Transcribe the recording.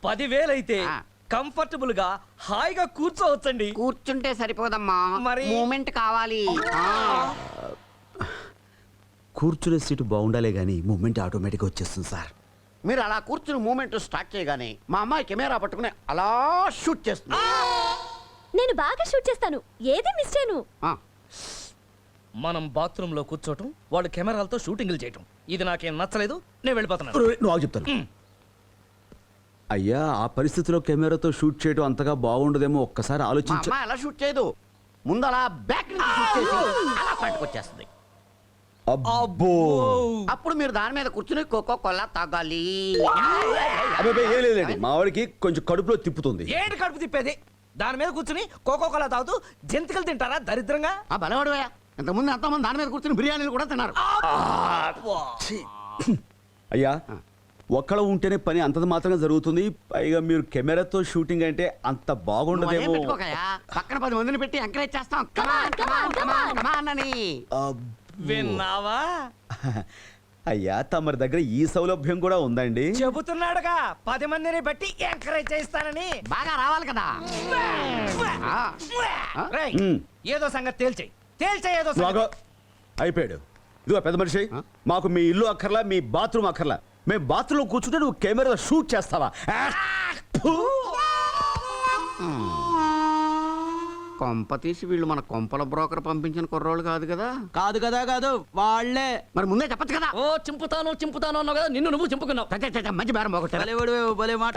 10,000 అయితే కంఫర్టబుల్ గా హాయిగా కూర్చోవచ్చండి. కూర్చుంటే సరిపోదమ్మా, మరి మూమెంట్ కావాలి. కూర్చునే సీటు బాగుండాలే గానీ మూమెంట్ ఆటోమేటిక్గా వచ్చేస్తుంది సార్. మీరు అలా కూర్చుని మూమెంట్ స్టార్ట్ చేయగానే మా అమ్మాయి కెమెరా పట్టుకుని అలా షూట్ చేస్తుంది. నేను బాగా షూట్ చేస్తాను, ఏది మిస్ చేయను. మనం బాత్రూమ్ లో కూర్చోటం, వాళ్ళు కెమెరాలతో షూటింగ్లు చేయటం, ఇది నాకేం నచ్చలేదు. నేను వెళ్ళిపోతున్నాను. నువ్వు ఆగు చెప్తాను. అయ్యా, ఆ పరిస్థితిలో కెమెరాతో షూట్ చేయడం అంతగా బాగుండదేమో, ఒక్కసారి మా ఆలోచించ. అమ్మాయి అలా షూట్ చేయదు, ముందు అలా బ్యాక్ నుంచి షూట్ చేసి అలా ఫ్రంట్కి వచ్చేస్తుంది. అబ్బో, అప్పుడు మీరు దాని మీద కూర్చుని కోకో కోలా తాగాలి. అబ్బాయి ఏం లేదండి, మా వాడికి కొంచెం కడుపులో తిప్పుతుంది. ఏంటి కడుపు తిప్పేది? దాని మీద కూర్చుని కోకో కోలా తాగుతూ జంతికలు తింటారా దరిద్రంగా? ఆ బలవాడువయ్యా, ఇంతకుముందు ఎంతోమంది దాని మీద కూర్చుని బిర్యానీలు కూడా తిన్నారు. అయ్యా, ఒక్కడ ఉంటేనే పని అంతది మాత్రమే జరుగుతుంది, పైగా మీరు కెమెరాతో షూటింగ్ అంటే అంత నువ్వు అదేం బాగుండదేమో. పెట్టుకోకయ్యా, పక్కన 10 మందిని పెట్టి ఎంకరేజ్ చేస్తాం. కమాన్ కమాన్ కమాన్ కమాన్ అని. విన్నావా? అయ్యా, తమరి దగ్గర ఈ సౌలభ్యం కూడా ఉందండి. చెబుతున్నాడుగా 10 మందిని బట్టి ఎంకరేజ్ చేస్తానని. బాగా రావాలి కదా. రేయ్, ఏదో సంగతి తేల్చేయి. ఏదో బాగా సంగతి. అయిపోయాడు. ఇదిగో పెద్ద మనిషి, మాకు మీ ఇల్లు అక్కర్లా, మీ బాత్రూమ్ అక్కర్లా. మేము బాత్రూమ్ కూర్చుంటే నువ్వు కెమెరా షూట్ చేస్తావా? కొంప తీసి వీళ్ళు మన కొంపల బ్రోకర్ పంపించిన కుర్రోళ్ళు కాదు కదా. కాదు వాళ్ళే. మరి ముందే చెప్పచ్చు కదా. ఓ చింపుతాను అన్నావు కదా, నిన్ను నువ్వు చింపుకున్నావు. మంచి బేరం పోగొట్టారు. భలే మాట.